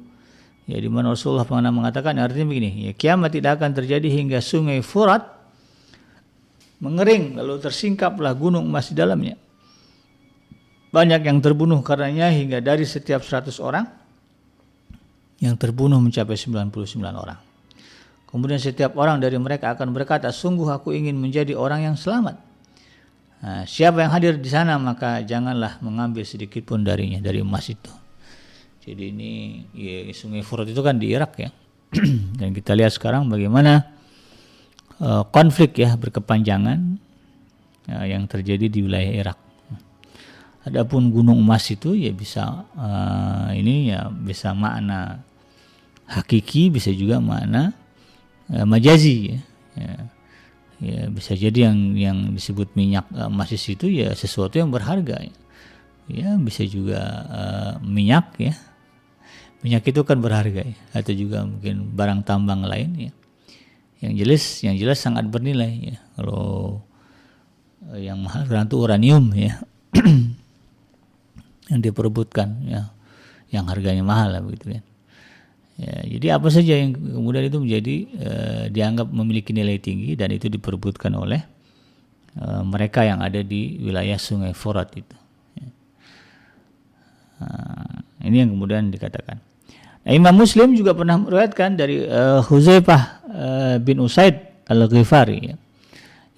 ya, di mana Rasulullah pernah mengatakan, artinya begini ya, kiamat tidak akan terjadi hingga sungai Furat mengering lalu tersingkaplah gunung emas di dalamnya. Banyak yang terbunuh karenanya, hingga dari setiap 100 orang yang terbunuh mencapai 99 orang. Kemudian setiap orang dari mereka akan berkata, sungguh aku ingin menjadi orang yang selamat. Nah, siapa yang hadir di sana maka janganlah mengambil sedikit pun darinya, dari emas itu. Jadi ini ya, sungai Furat itu kan di Irak ya. Dan kita lihat sekarang bagaimana konflik ya berkepanjangan yang terjadi di wilayah Irak. Adapun gunung emas itu ya bisa ini ya bisa makna hakiki, bisa juga makna majazi ya. Ya bisa jadi yang disebut minyak emas itu ya sesuatu yang berharga ya. Ya bisa juga minyak ya. Minyak itu kan berharga ya, atau juga mungkin barang tambang lain ya. Yang jelas sangat bernilai ya. Kalau yang mahal itu uranium ya. Yang diperebutkan ya, yang harganya mahal lah begitu kan. Ya, jadi apa saja yang kemudian itu menjadi dianggap memiliki nilai tinggi dan itu diperebutkan oleh mereka yang ada di wilayah Sungai Furat itu. Ya. Ini yang kemudian dikatakan. Nah, Imam Muslim juga pernah meriwayatkan dari Huzaifah bin Usaid Al-Ghifari ya.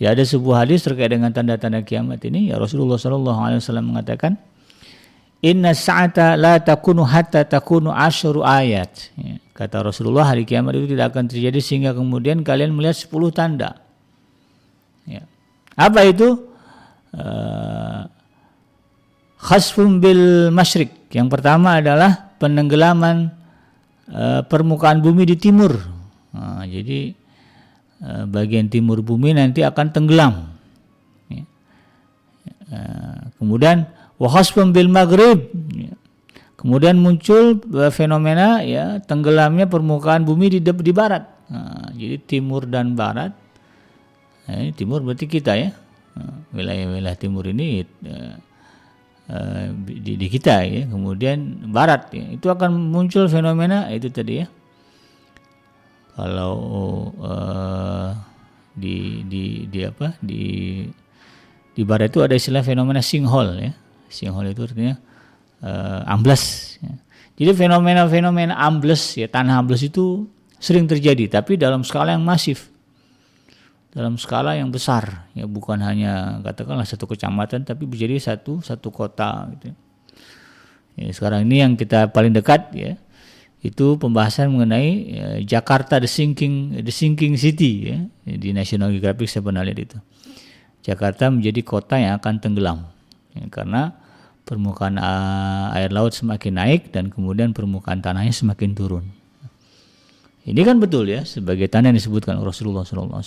Ya, ada sebuah hadis terkait dengan tanda-tanda kiamat ini ya, Rasulullah SAW mengatakan, inna sa'ata la takunu hatta takunu asyru ayat ya, kata Rasulullah, hari kiamat itu tidak akan terjadi sehingga kemudian kalian melihat 10 tanda ya. Apa itu? Khasfun bil masyrik, yang pertama adalah penenggelaman permukaan bumi di timur. Nah, jadi bagian timur bumi nanti akan tenggelam ya. Kemudian wa khasfun bil maghrib ya. Kemudian muncul fenomena ya tenggelamnya permukaan bumi di barat. Nah, jadi timur dan barat. Nah, ini timur berarti kita ya. Wilayah-wilayah timur ini di kita ya. Kemudian barat ya, itu akan muncul fenomena itu tadi ya. Kalau di barat itu ada istilah fenomena sinkhole ya. Sinkhole itu artinya ambles ya. Jadi fenomena ambles ya, tanah ambles itu sering terjadi, tapi dalam skala yang masif, dalam skala yang besar ya, bukan hanya katakanlah satu kecamatan, tapi menjadi satu kota gitu ya. Sekarang ini yang kita paling dekat ya, itu pembahasan mengenai Jakarta the sinking city ya. Di National Geographic saya pernah lihat itu, Jakarta menjadi kota yang akan tenggelam ya, karena permukaan air laut semakin naik dan kemudian permukaan tanahnya semakin turun. Ini kan betul ya, sebagai tanda yang disebutkan Rasulullah SAW.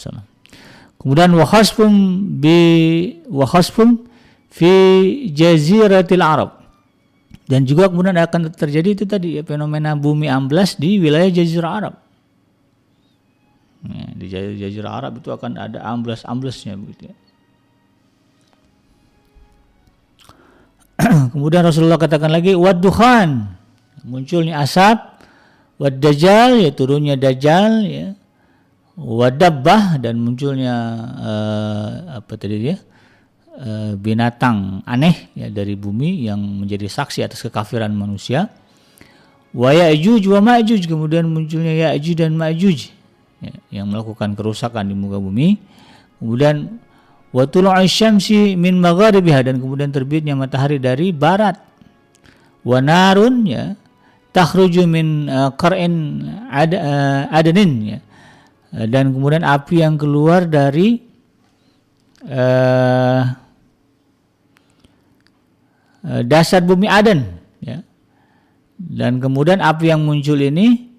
Kemudian wa khasfun fi jaziratil Arab, dan juga kemudian akan terjadi itu tadi ya, fenomena bumi amblas di wilayah Jazirah Arab. Nah, di Jazirah Arab itu akan ada amblas-amblesnya begitu ya. Kemudian Rasulullah katakan lagi wad-dukhan, munculnya asap, wad-dajjal ya, turunnya dajjal ya, wad-dabbah, dan munculnya apa tadi dia binatang aneh ya dari bumi yang menjadi saksi atas kekafiran manusia. Wa Ya'juj wa Ma'juj, kemudian munculnya Ya'juj dan Ma'juj ya, yang melakukan kerusakan di muka bumi. Kemudian wa tulu'asy syamsi min magharibiha, dan kemudian terbitnya matahari dari barat. Wa narun ya takhruju min qar'in adnin ya. Dan kemudian api yang keluar dari dasar bumi Aden ya. Dan kemudian api yang muncul ini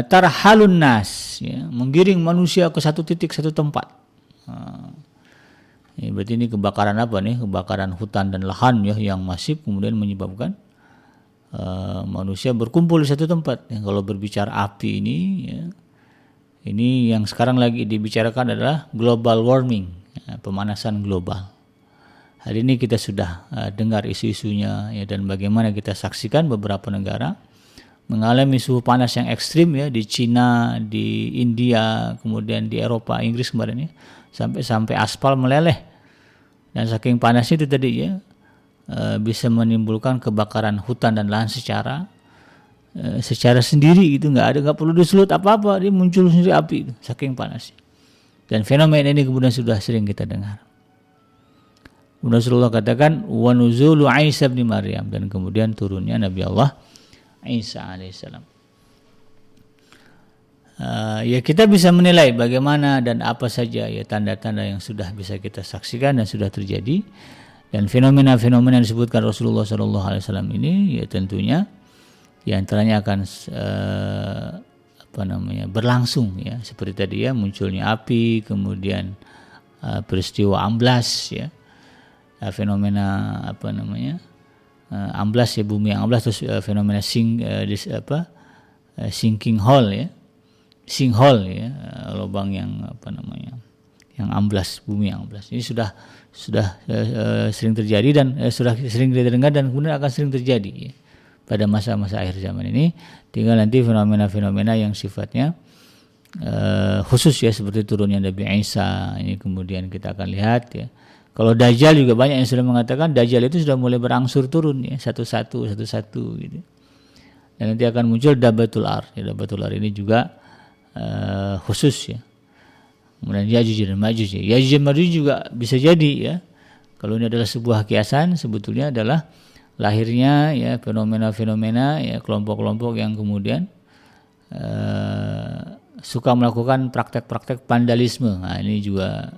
tarhalun nas ya, menggiring manusia ke satu titik, satu tempat. Ya, berarti ini kebakaran apa nih? Kebakaran hutan dan lahan ya yang masif, kemudian menyebabkan manusia berkumpul di satu tempat. Ya, kalau berbicara api ini ya, ini yang sekarang lagi dibicarakan adalah global warming ya, pemanasan global. Hari ini kita sudah dengar isu-isunya ya, dan bagaimana kita saksikan beberapa negara mengalami suhu panas yang ekstrim ya, di Cina, di India, kemudian di Eropa, Inggris kemarin ya, sampai aspal meleleh. Dan saking panasnya itu tadi ya, bisa menimbulkan kebakaran hutan dan lahan secara sendiri gitu, nggak perlu disulut apa-apa, dia muncul sendiri api itu, saking panasnya. Dan fenomena ini kemudian sudah sering kita dengar. Rasulullah katakan wa nuzulu Isa bin Maryam, dan kemudian turunnya Nabi Allah Isa alaihissalam. Ya kita bisa menilai bagaimana dan apa saja ya tanda-tanda yang sudah bisa kita saksikan dan sudah terjadi. Dan fenomena-fenomena yang disebutkan Rasulullah SAW ini ya tentunya ya antaranya akan berlangsung ya, seperti tadi ya, munculnya api, kemudian peristiwa amblas ya. Fenomena amblas ya, bumi yang amblas, terus fenomena sinking hole ya, sinkhole ya, lubang yang yang amblas, bumi yang amblas. Ini sudah sering terjadi dan sudah sering kita dengar dan kemudian akan sering terjadi ya, pada masa-masa akhir zaman ini. Tinggal nanti fenomena-fenomena yang sifatnya khusus ya, seperti turunnya Nabi Isa ini kemudian kita akan lihat ya. Kalau Dajjal juga banyak yang sudah mengatakan Dajjal itu sudah mulai berangsur turun ya, satu-satu gitu. Dan nanti akan muncul Dabbatul Ar. Ya, Dabbatul Ar ini juga khusus ya. Kemudian Ya'juj dan Ma'juj ya. Ya'juj dan Ma'juj juga bisa jadi ya. Kalau ini adalah sebuah kiasan, sebetulnya adalah lahirnya ya fenomena-fenomena ya, kelompok-kelompok yang kemudian suka melakukan praktek-praktek vandalisme. Nah, ini juga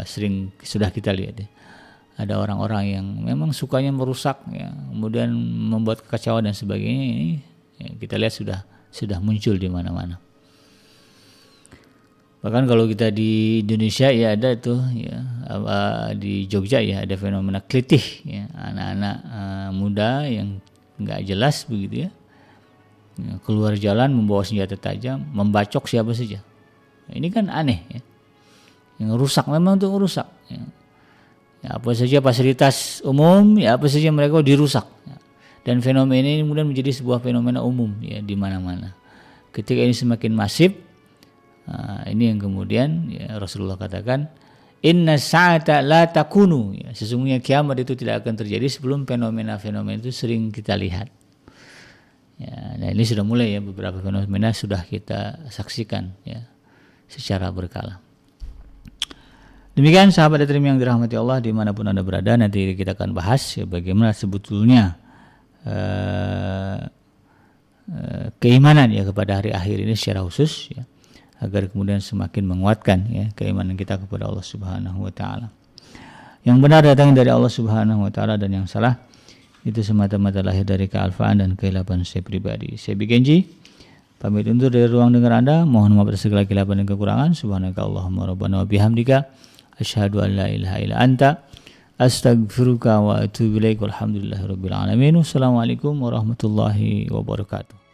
sering sudah kita lihat ya. Ada orang-orang yang memang sukanya merusak ya, kemudian membuat kekacauan dan sebagainya. Ini ya, kita lihat sudah muncul di mana-mana. Bahkan kalau kita di Indonesia ya ada itu ya, di Jogja ya ada fenomena klitih ya, anak-anak muda yang nggak jelas begitu ya, keluar jalan membawa senjata tajam, membacok siapa saja. Ini kan aneh ya. Yang rusak memang untuk rusak ya. Ya, apa saja fasilitas umum ya, apa saja mereka dirusak ya. Dan fenomena ini kemudian menjadi sebuah fenomena umum ya di mana-mana. Ketika ini semakin masif, ini yang kemudian ya, Rasulullah katakan inna sa'ata la takunu ya, sesungguhnya kiamat itu tidak akan terjadi sebelum fenomena-fenomena itu sering kita lihat. Ya, nah ini sudah mulai ya, beberapa fenomena sudah kita saksikan ya secara berkala. Demikian sahabat At-Tirmidzi yang dirahmati Allah dimanapun Anda berada, nanti kita akan bahas ya bagaimana sebetulnya keimanan ya kepada hari akhir ini secara khusus ya, agar kemudian semakin menguatkan ya keimanan kita kepada Allah Subhanahu wa taala. Yang benar datang dari Allah Subhanahu wa taala, dan yang salah itu semata-mata lahir dari kealfaan dan kehilapan saya pribadi. Saya Bigenji pamit undur dari ruang dengar Anda. Mohon maaf atas segala kehilapan dan kekurangan. Subhanakallahumma rabbana wa bihamdika asyhadu an la ilaha illa anta astaghfiruka wa atubu ilaik. Walhamdulillahirabbil alamin. Wassalamualaikum warahmatullahi wabarakatuh.